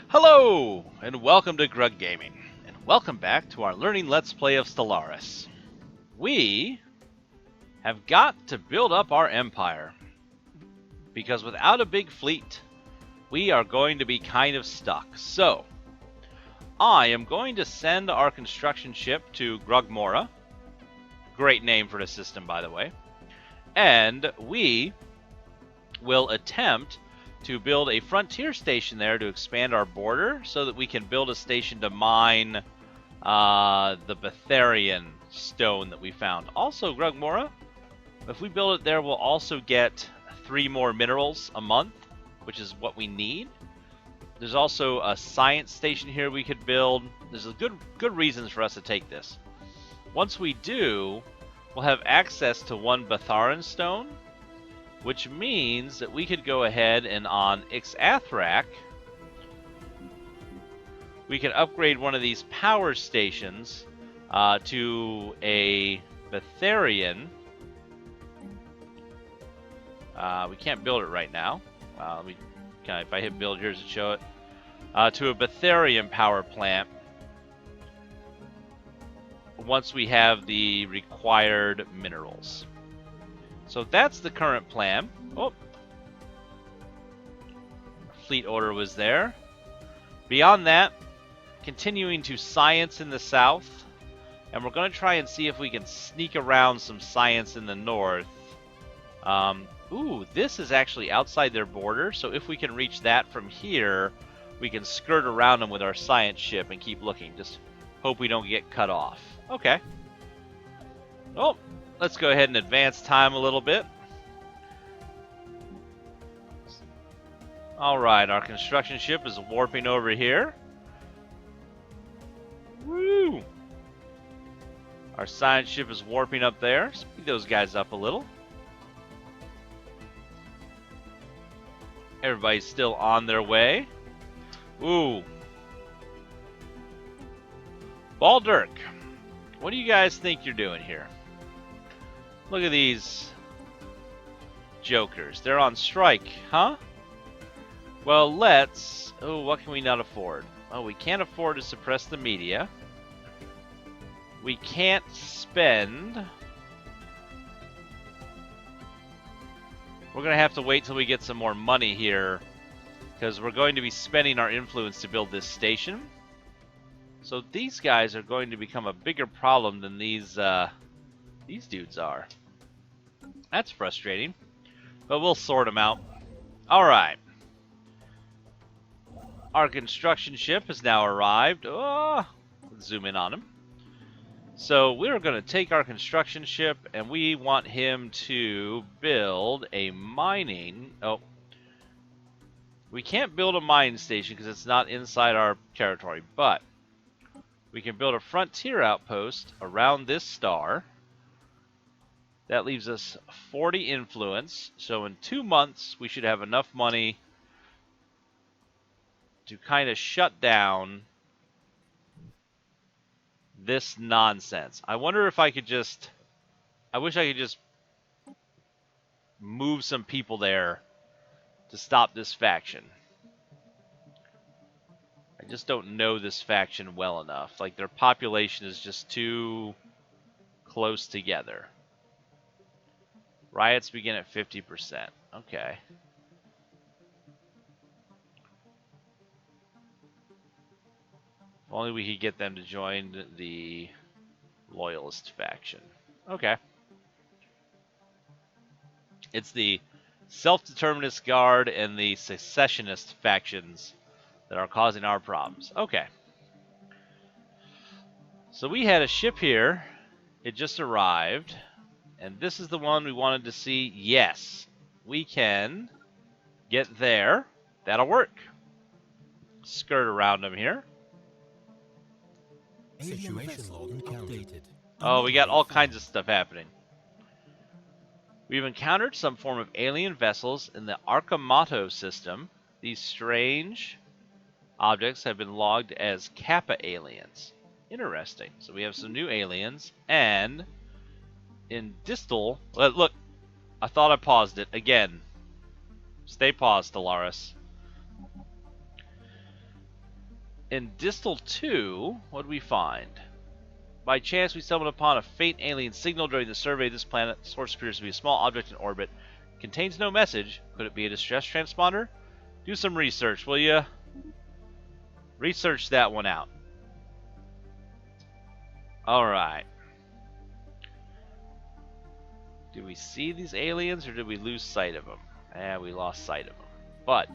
Hello, and welcome to Grug Gaming, and welcome back to our Learning Let's Play of Stellaris. We have got to build up our empire, because without a big fleet, we are going to be kind of stuck. So, I am going to send our construction ship to Grugmora. Great name for the system, by the way. And we will attempt to build a frontier station there to expand our border so that we can build a station to mine the Betharian stone that we found. Also, Grugmora, if we build it there, we'll also get 3 more minerals a month, which is what we need. There's also a science station here we could build. There's a good reasons for us to take this. Once we do, we'll have access to 1 Betharan stone, which means that we could go ahead and on Ixathrak, we could upgrade one of these power stations to a Betharian. We can't build it right now. If I hit build here, does it show it? To a Betharian power plant once we have the required minerals. So that's the current plan. Oh, fleet order was there. Beyond that, continuing to science in the south, and we're going to try and see if we can sneak around some science in the north. Ooh, this is actually outside their border, so if we can reach that from here, we can skirt around them with our science ship and keep looking. Just hope we don't get cut off. Okay. Oh, let's go ahead and advance time a little bit. Alright, our construction ship is warping over here. Woo! Our science ship is warping up there. Speed those guys up a little. Everybody's still on their way. Ooh. Baldirk, what do you guys think you're doing here? Look at these jokers. They're on strike, huh? Well, let's... Oh, what can we not afford? Oh, we can't afford to suppress the media. We can't spend... We're going to have to wait till we get some more money here, because we're going to be spending our influence to build this station. So these guys are going to become a bigger problem than these dudes are. That's frustrating, but we'll sort them out. Alright. Our construction ship has now arrived. Oh, let's zoom in on him. So we're going to take our construction ship, and we want him to build a mining... Oh. We can't build a mine station because it's not inside our territory, but we can build a frontier outpost around this star. That leaves us 40 influence. So in 2 months, we should have enough money to kind of shut down this nonsense. I wonder if I could just... I wish I could just move some people there to stop this faction. I just don't know this faction well enough. Like, their population is just too close together. Riots begin at 50%. Okay. If only we could get them to join the Loyalist faction. Okay. It's the Self-Determinist Guard and the Secessionist factions that are causing our problems. Okay. So we had a ship here. It just arrived. And this is the one we wanted to see. Yes, we can get there. That'll work. Skirt around them here. Situation log updated. Oh, we got all kinds of stuff happening. We've encountered some form of alien vessels in the Arcamato system. These strange objects have been logged as Kappa aliens. Interesting. So we have some new aliens, and in distal... Look, I thought I paused it. Again. Stay paused, Stellaris. In Distal 2, what did we find? By chance, we stumbled upon a faint alien signal during the survey of this planet. The source appears to be a small object in orbit. Contains no message. Could it be a distress transponder? Do some research, will you? Research that one out. Alright. Did we see these aliens, or did we lose sight of them? We lost sight of them. But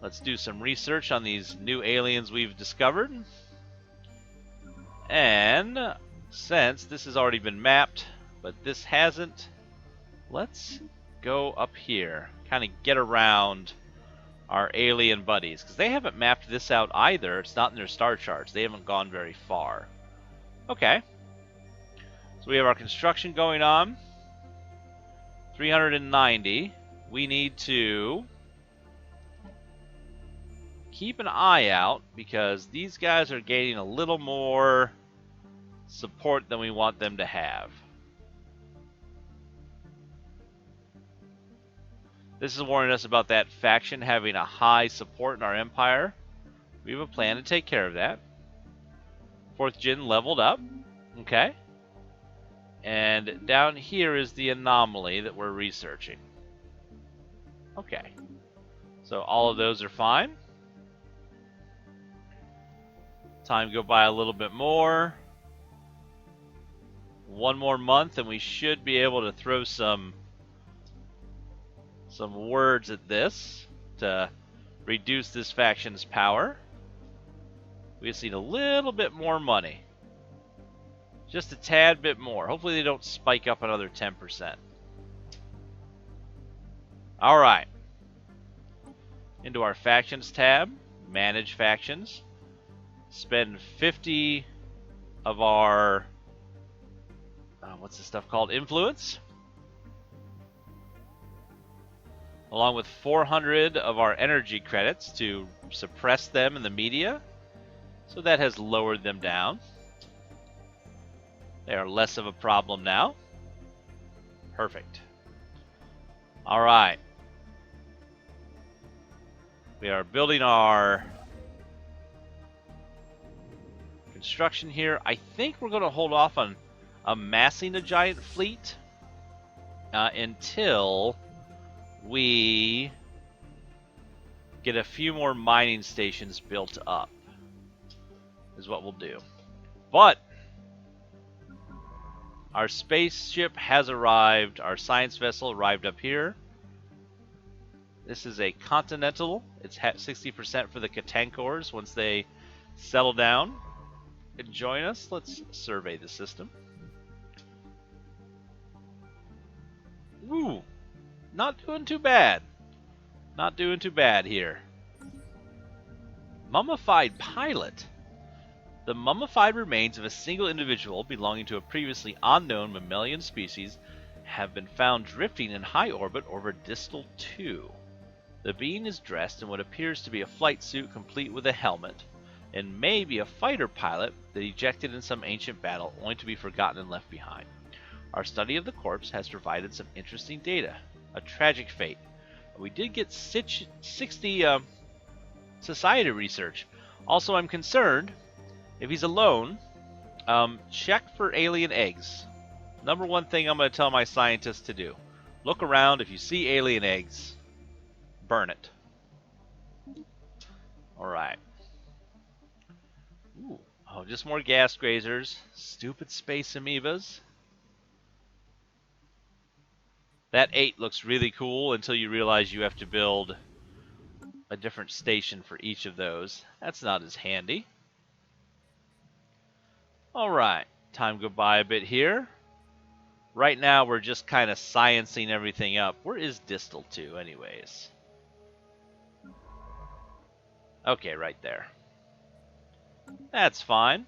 let's do some research on these new aliens we've discovered. And since this has already been mapped, but this hasn't, let's go up here. Kind of get around our alien buddies, because they haven't mapped this out either. It's not in their star charts. They haven't gone very far. Okay. So we have our construction going on. 390. We need to keep an eye out, because these guys are gaining a little more support than we want them to have. This is warning us about that faction having a high support in our empire. We have a plan to take care of that. 4th Gen leveled up. Okay. And down here is the anomaly that we're researching. Okay. So all of those are fine. Time go by a little bit more. One more month and we should be able to throw some words at this to reduce this faction's power. We just need a little bit more money. Just a tad bit more. Hopefully they don't spike up another 10%. Alright. Into our factions tab. Manage factions. Spend 50 of our... what's this stuff called? Influence. Along with 400 of our energy credits to suppress them in the media. So that has lowered them down. They are less of a problem now. Perfect. Alright. We are building our construction here. I think we're going to hold off on amassing a giant fleet until we get a few more mining stations built up, is what we'll do. But our spaceship has arrived. Our science vessel arrived up here. This is a Continental. It's 60% for the Katankors once they settle down and join us. Let's survey the system. Ooh, not doing too bad. Not doing too bad here. Mummified pilot. The mummified remains of a single individual belonging to a previously unknown mammalian species have been found drifting in high orbit over Distal 2. The being is dressed in what appears to be a flight suit complete with a helmet, and may be a fighter pilot that ejected in some ancient battle only to be forgotten and left behind. Our study of the corpse has provided some interesting data. A tragic fate. We did get 60 society research. Also, I'm concerned, if he's alone, check for alien eggs. Number one thing I'm going to tell my scientists to do. Look around. If you see alien eggs, burn it. Alright. Ooh. Oh, just more gas grazers. Stupid space amoebas. That 8 looks really cool until you realize you have to build a different station for each of those. That's not as handy. Alright, time go by a bit here. Right now we're just kind of sciencing everything up. Where is Distal 2 anyways? Okay, right there. That's fine.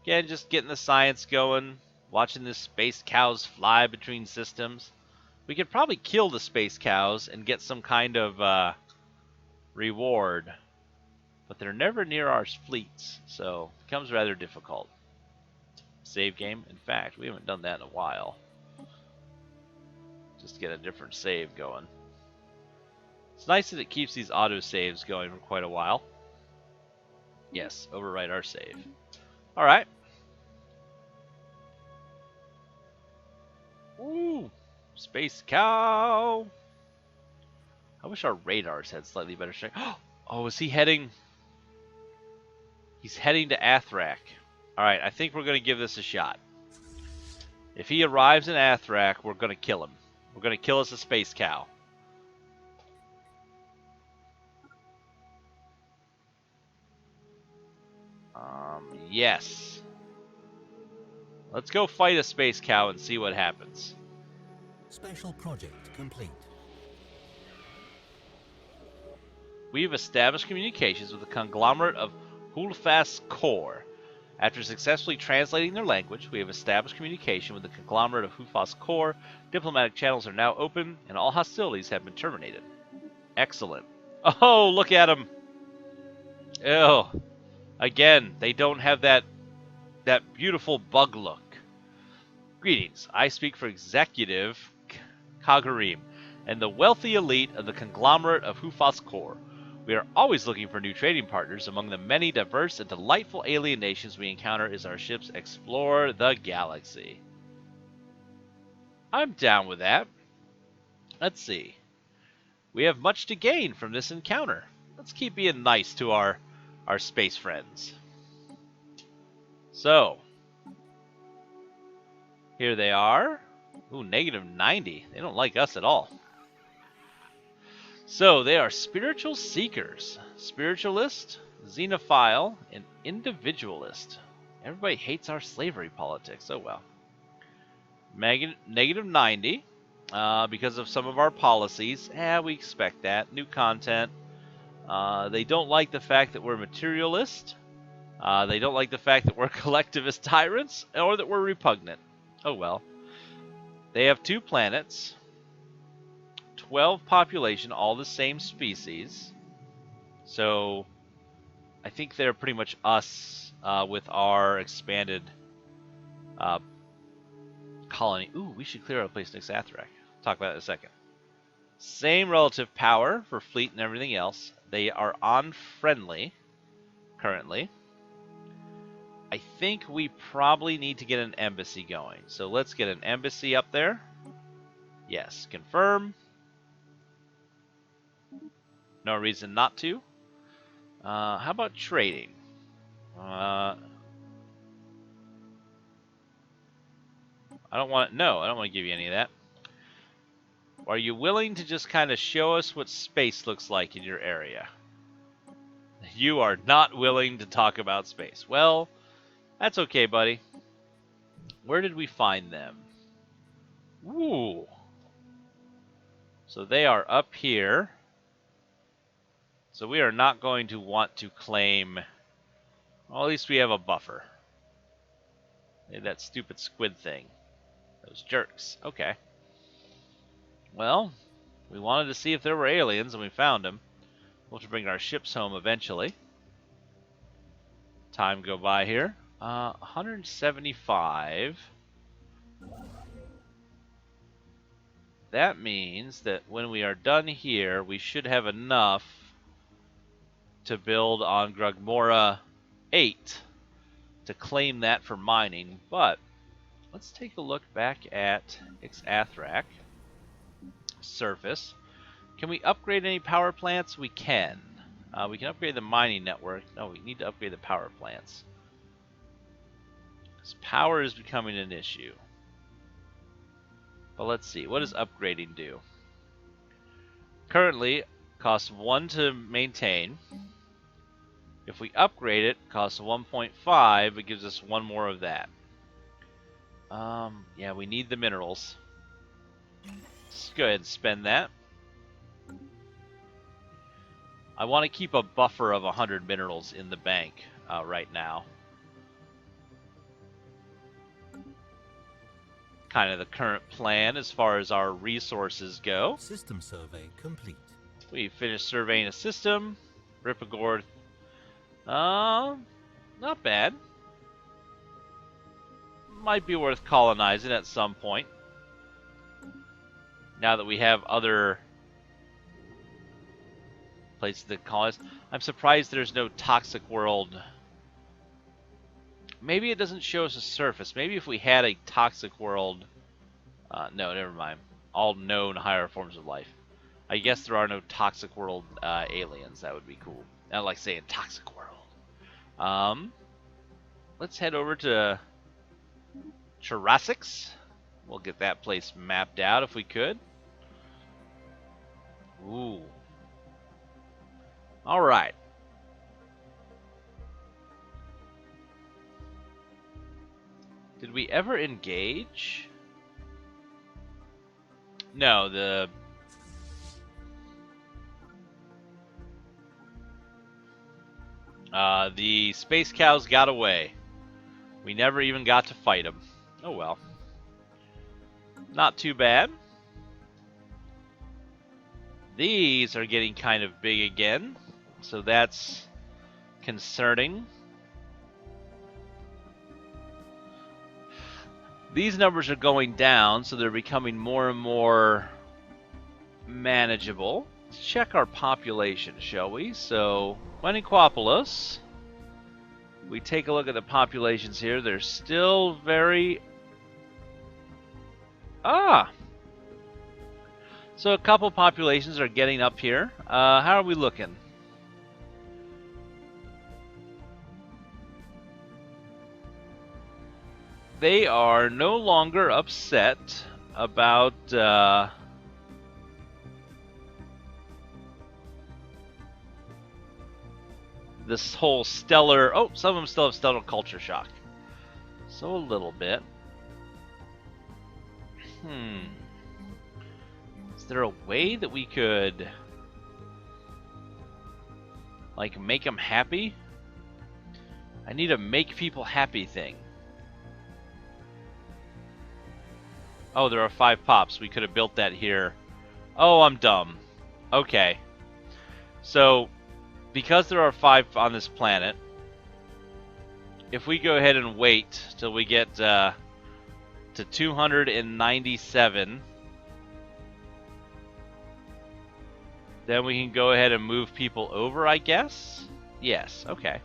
Again, just getting the science going. Watching the space cows fly between systems. We could probably kill the space cows and get some kind of reward. But they're never near our fleets, so it becomes rather difficult. Save game. In fact, we haven't done that in a while. Just get a different save going. It's nice that it keeps these autosaves going for quite a while. Yes, overwrite our save. Alright. Ooh, Space Cow. I wish our radars had slightly better strength. Oh, is he heading? He's heading to Athrak. Alright, I think we're going to give this a shot. If he arrives in Athrak, we're going to kill him. We're going to kill us a Space Cow. Yes. Let's go fight a Space Cow and see what happens. Special project complete. We've established communications with the conglomerate of Hulfast Core. After successfully translating their language, we have established communication with the conglomerate of Hulfast Core. Diplomatic channels are now open, and all hostilities have been terminated. Excellent. Oh, look at them. Ew. Again, they don't have that beautiful bug look. Greetings. I speak for Executive Kagarim and the wealthy elite of the conglomerate of Hufas Core. We are always looking for new trading partners. Among the many diverse and delightful alien nations we encounter as our ships explore the galaxy. I'm down with that. Let's see. We have much to gain from this encounter. Let's keep being nice to our space friends. So, here they are. Ooh, -90. They don't like us at all. So, they are spiritual seekers, spiritualist, xenophile, and individualist. Everybody hates our slavery politics. Oh, well. -90 because of some of our policies. We expect that. New content. They don't like the fact that we're materialist. They don't like the fact that we're collectivist tyrants, or that we're repugnant. Oh well. They have 2 planets, 12 population, all the same species. So, I think they're pretty much us with our expanded colony. Ooh, we should clear out a place next to Athrak. Talk about it in a second. Same relative power for fleet and everything else. They are unfriendly currently. I think we probably need to get an embassy going. So let's get an embassy up there. Yes, confirm. No reason not to. How about trading? I don't want to give you any of that. Are you willing to just kind of show us what space looks like in your area? You are not willing to talk about space. Well, that's okay, buddy. Where did we find them? Ooh. So they are up here. So we are not going to want to claim... Well, at least we have a buffer. That stupid squid thing. Those jerks. Okay. Well, we wanted to see if there were aliens, and we found them. We'll have to bring our ships home eventually. Time go by here. 175. That means that when we are done here, we should have enough to build on Grugmora 8 to claim that for mining. But let's take a look back at Athrak. Surface. Can we upgrade any power plants? We can. We can upgrade the mining network. No, we need to upgrade the power plants. Because power is becoming an issue. But let's see. What does upgrading do? Currently, costs 1 to maintain. If we upgrade it, it costs 1.5. It gives us 1 more of that. Yeah, we need the minerals. Let's go ahead and spend that. I want to keep a buffer of 100 minerals in the bank right now. Kind of the current plan as far as our resources go. System survey complete. We finished surveying a system. Ripagord. Not bad. Might be worth colonizing at some point. Now that we have other places to colonize. I'm surprised there's no toxic world. Maybe it doesn't show us a surface. Maybe if we had a toxic world... no, never mind. All known higher forms of life. I guess there are no toxic world aliens. That would be cool. I like saying toxic world. Let's head over to Jurassic's. We'll get that place mapped out if we could. Ooh. All right. Did we ever engage? No, the space cows got away. We never even got to fight them. Oh well. Not too bad. These are getting kind of big again, so that's concerning. These numbers are going down, so they're becoming more and more manageable. Let's check our population, shall we? So, Queniquopolis. We take a look at the populations here. They're still very... So a couple populations are getting up here. How are we looking? They are no longer upset about this whole stellar... Oh, some of them still have stellar culture shock. So a little bit. Is there a way that we could... like, make them happy? I need a make people happy thing. Oh, there are 5 pops. We could have built that here. Oh, I'm dumb. Okay. So, because there are 5 on this planet, if we go ahead and wait till we get to 297, then we can go ahead and move people over, I guess? Yes, okay.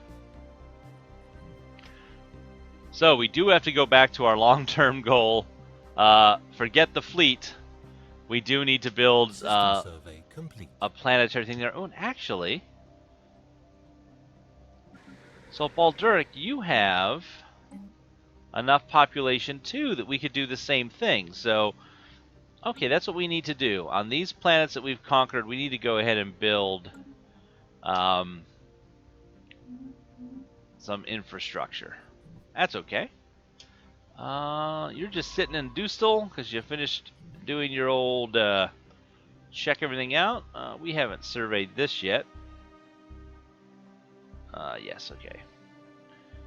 So, we do have to go back to our long-term goal. Forget the fleet. We do need to build a planetary thing there. Oh, and actually... So, Balduric, you have enough population, too, that we could do the same thing. So, okay, that's what we need to do. On these planets that we've conquered, we need to go ahead and build some infrastructure. That's okay. You're just sitting in Dustal because you finished doing your old check everything out. We haven't surveyed this yet. Yes, okay.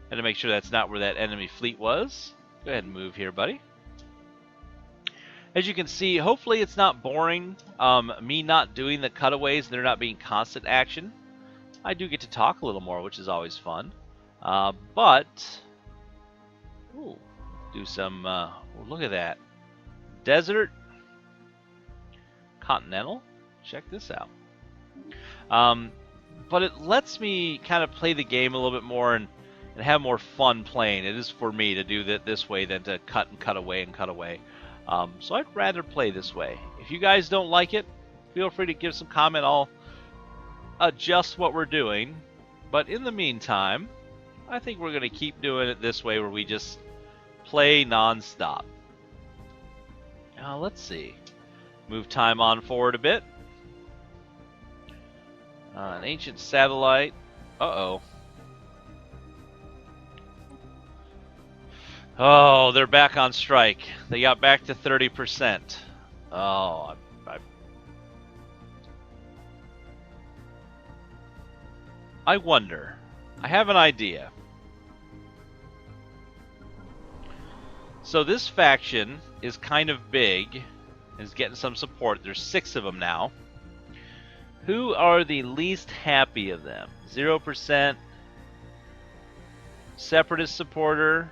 Had to make sure that's not where that enemy fleet was. Go ahead and move here, buddy. As you can see, hopefully it's not boring. Me not doing the cutaways and there not being constant action. I do get to talk a little more, which is always fun. But... Ooh. Do some, look at that. Desert. Continental. Check this out. But it lets me kind of play the game a little bit more and have more fun playing. It is for me to do that this way than to cut and cut away and cut away. So I'd rather play this way. If you guys don't like it, feel free to give some comment. I'll adjust what we're doing. But in the meantime, I think we're going to keep doing it this way where we just... play non-stop. Now, let's see. Move time on forward a bit. An ancient satellite. Uh-oh. Oh, they're back on strike. They got back to 30%. Oh, I wonder. I have an idea. So this faction is kind of big, is getting some support. There's 6 of them now. Who are the least happy of them? 0%. Separatist supporter.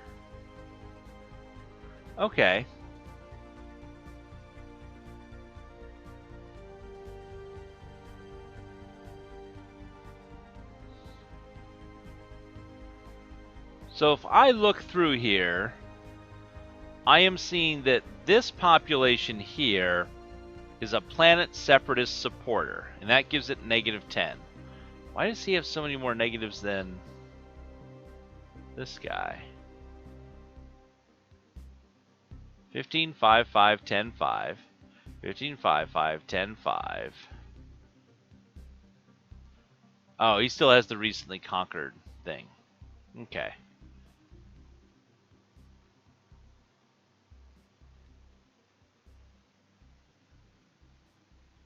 Okay. So if I look through here, I am seeing that this population here is a planet separatist supporter, and that gives it -10. Why does he have so many more negatives than this guy? 15, 5, 5, 10, 5. 15, 5, 5, 10, 5. Oh, he still has the recently conquered thing. Okay.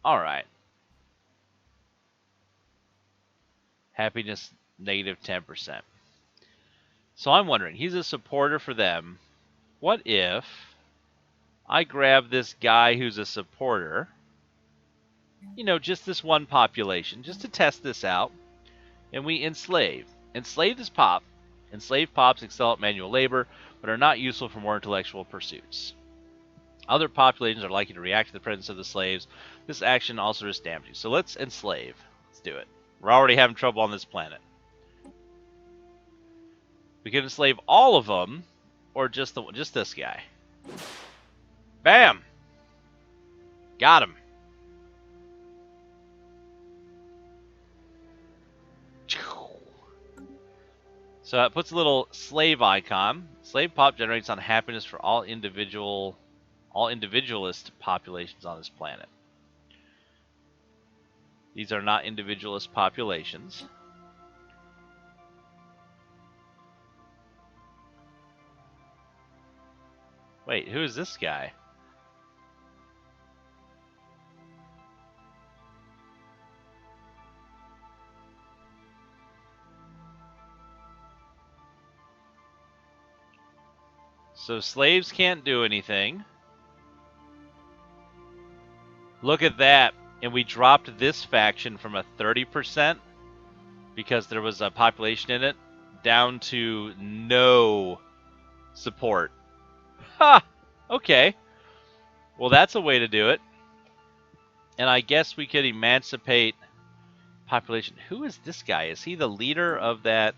Alright. Happiness, -10%. So I'm wondering, he's a supporter for them. What if I grab this guy who's a supporter, you know, just this one population, just to test this out, and we enslave. Enslave this pop. Enslaved pops excel at manual labor, but are not useful for more intellectual pursuits. Other populations are likely to react to the presence of the slaves. This action also risks damaging. So let's enslave. Let's do it. We're already having trouble on this planet. We can enslave all of them, or just this guy. Bam! Got him. So that puts a little slave icon. Slave pop generates on happiness for all individualist populations on this planet. These are not individualist populations. Wait, who is this guy? So slaves can't do anything. Look at that. And we dropped this faction from a 30%, because there was a population in it, down to no support. Ha! Okay. Well, that's a way to do it. And I guess we could emancipate population. Who is this guy? Is he the leader of that?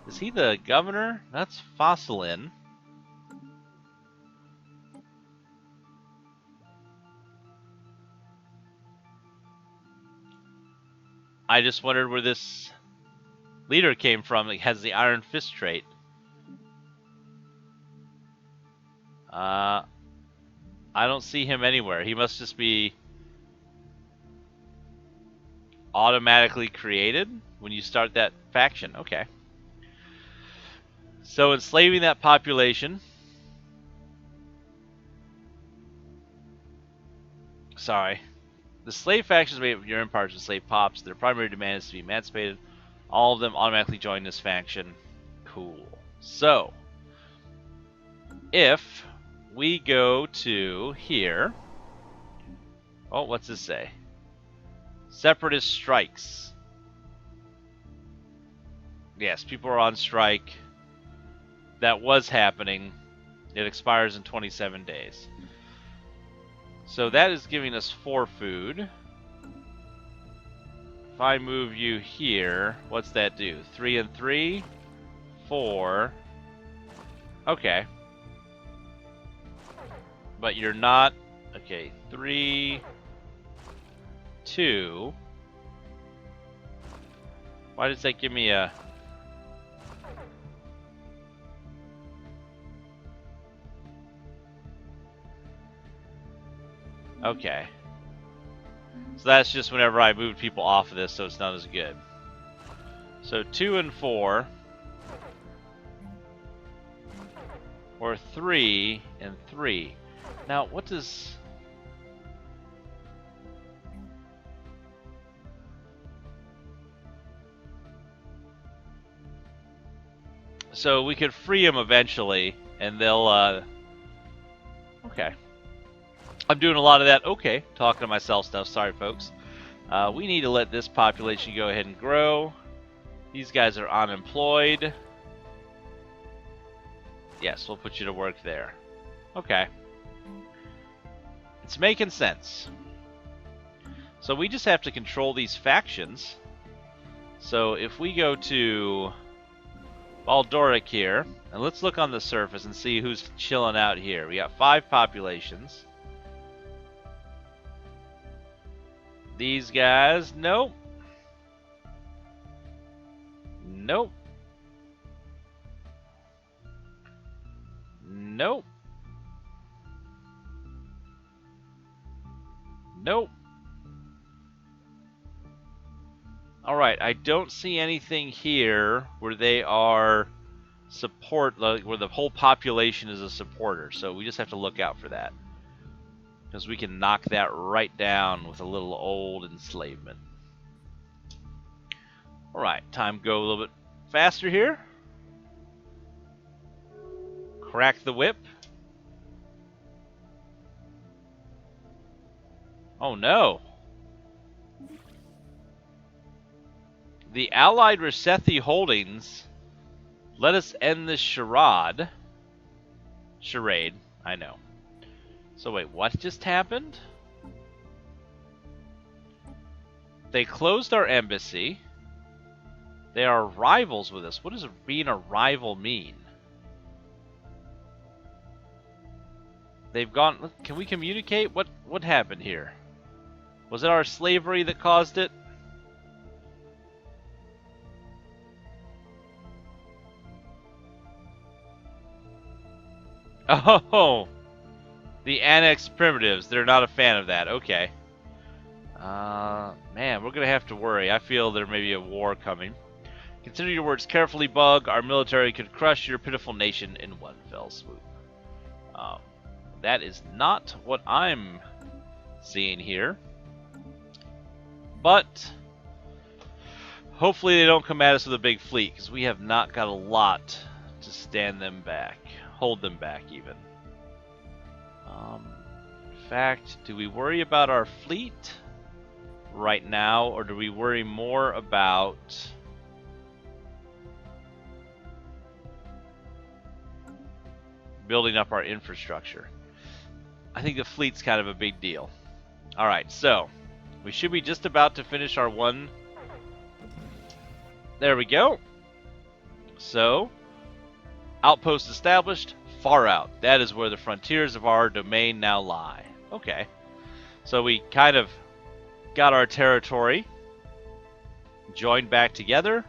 Is he the governor? That's Fossilin. I just wondered where this leader came from. It has the Iron Fist trait. I don't see him anywhere. He must just be automatically created when you start that faction. Okay. So enslaving that population. Sorry. The slave factions made up of your empires and slave pops. Their primary demand is to be emancipated. All of them automatically join this faction. Cool. So, if we go to here. Oh, what's this say? Separatist strikes. Yes, people are on strike. That was happening. It expires in 27 days. So that is giving us 4 food. If I move you here, what's that do? 3 and 3? 4. Okay. But you're not... Okay, 3... 2... Why does that give me a... Okay. So that's just whenever I moved people off of this, so it's not as good. So 2 and 4. Or 3 and 3. Now, what does... So we could free them eventually, and they'll, Okay. I'm doing a lot of that. Okay, talking to myself stuff. Sorry, folks. We need to let this population go ahead and grow. These guys are unemployed. Yes, we'll put you to work there. Okay. It's making sense. So we just have to control these factions. So if we go to Baldoric here. And let's look on the surface and see who's chilling out here. We got 5 populations. These guys, nope. Nope. Nope. Nope. Alright, I don't see anything here where they are support, like where the whole population is a supporter, so we just have to look out for that. Because we can knock that right down with a little old enslavement. Alright, time to go a little bit faster here. Crack the whip. Oh no! The Allied Resethi Holdings let us end this charade. Charade, I know. So wait, what just happened? They closed our embassy. They are rivals with us. What does being a rival mean? They've gone... Can we communicate? What happened here? Was it our slavery that caused it? Oh! The annexed primitives. They're not a fan of that. Okay. Man, we're going to have to worry. I feel there may be a war coming. Consider your words carefully, Bug. Our military could crush your pitiful nation in one fell swoop. That is not what I'm seeing here. But hopefully they don't come at us with a big fleet, because we have not got a lot to stand them back. Hold them back, even. In fact, do we worry about our fleet right now, or do we worry more about... building up our infrastructure? I think the fleet's kind of a big deal. Alright, so we should be just about to finish our one. There we go. So, outpost established, far out. That is where the frontiers of our domain now lie. Okay. So we kind of got our territory joined back together.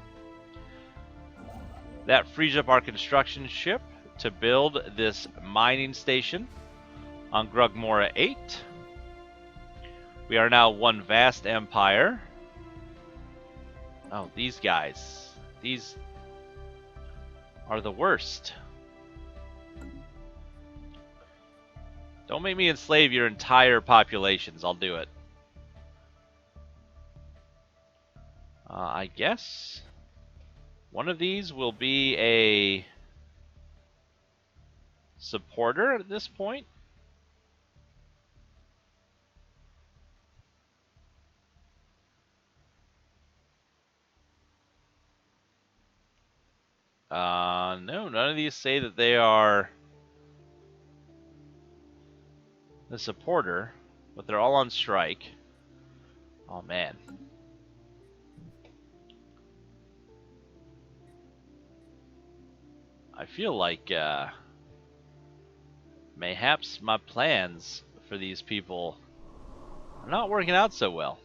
That frees up our construction ship to build this mining station on Grugmora 8. We are now one vast empire. Oh, these guys. These are the worst. Don't make me enslave your entire populations. I'll do it. I guess one of these will be a supporter at this point. No, none of these say that they are the supporter, but they're all on strike. Oh man. I feel like mayhaps my plans for these people are not working out so well.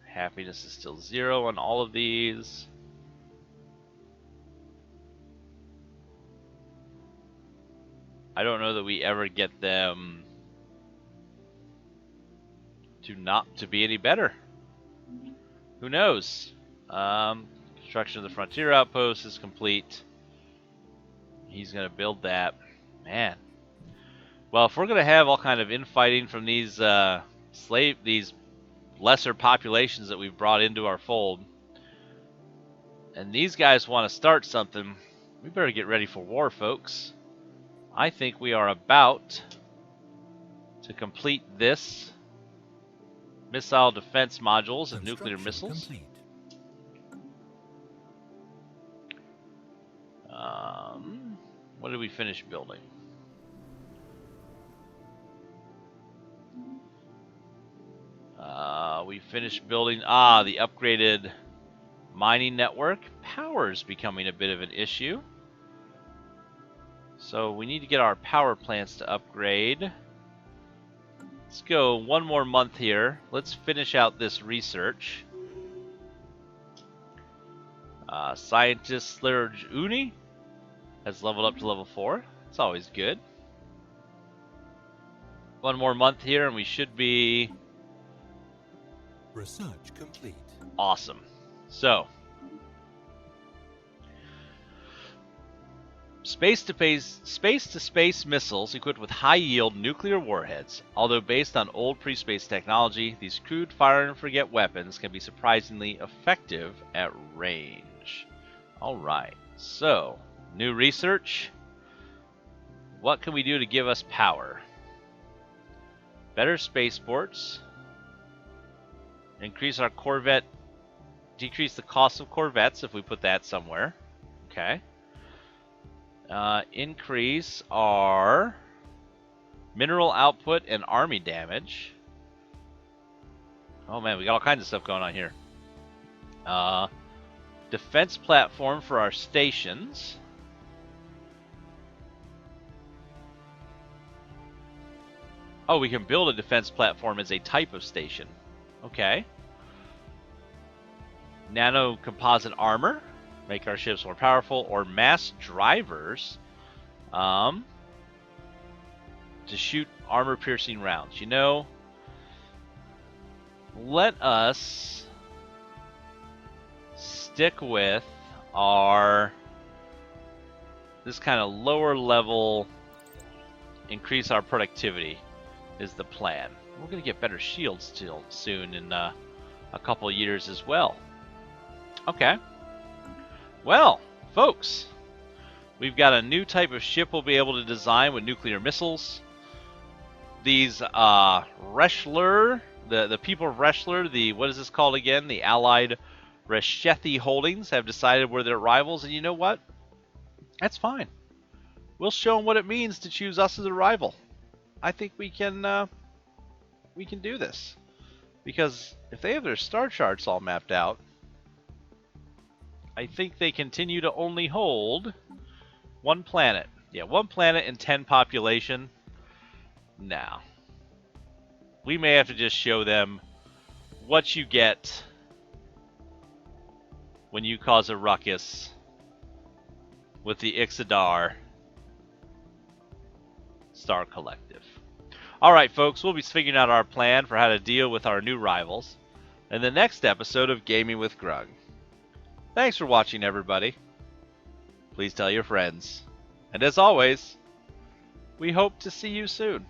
Happiness is still 0 on all of these. I don't know that we ever get them to be any better. Who knows? Construction of the frontier outpost is complete. He's gonna build that. Man. Well, if we're gonna have all kind of infighting from these these lesser populations that we've brought into our fold, and these guys want to start something, we better get ready for war, folks. I think we are about to complete this missile defense modules and nuclear missiles. Complete. What did we finish building? We finished building the upgraded mining network. Power's becoming a bit of an issue. So we need to get our power plants to upgrade. Let's go one more month here. Let's finish out this research. Scientist Stellaris Uni has leveled up to level 4. It's always good. One more month here and we should be... Research complete. Awesome. So, space-to-space missiles equipped with high-yield nuclear warheads. Although based on old pre-space technology, these crude fire-and-forget weapons can be surprisingly effective at range. Alright, so, new research. What can we do to give us power? Better spaceports. Increase our Corvette. Decrease the cost of Corvettes if we put that somewhere. Okay. Increase our mineral output and army damage. Oh man, we got all kinds of stuff going on here. Defense platform for our stations. Oh, we can build a defense platform as a type of station. Okay. Nano composite armor. Make our ships more powerful. Or mass drivers. To shoot armor-piercing rounds. You know, let us stick with our... this kind of lower level... increase our productivity is the plan. We're going to get better shields till soon in a couple of years as well. Okay. Well, folks, we've got a new type of ship we'll be able to design with nuclear missiles. These Reschler, the people of Reschler, the, what is this called again? The Allied Reshethi Holdings have decided we're their rivals, and you know what? That's fine. We'll show them what it means to choose us as a rival. I think we can do this. Because if they have their star charts all mapped out, I think they continue to only hold one planet. Yeah, 1 planet and 10 population. Now, we may have to just show them what you get when you cause a ruckus with the Ixodar Star Collective. Alright folks, we'll be figuring out our plan for how to deal with our new rivals in the next episode of Gaming with Grug. Thanks for watching everybody. Please tell your friends. And as always, we hope to see you soon.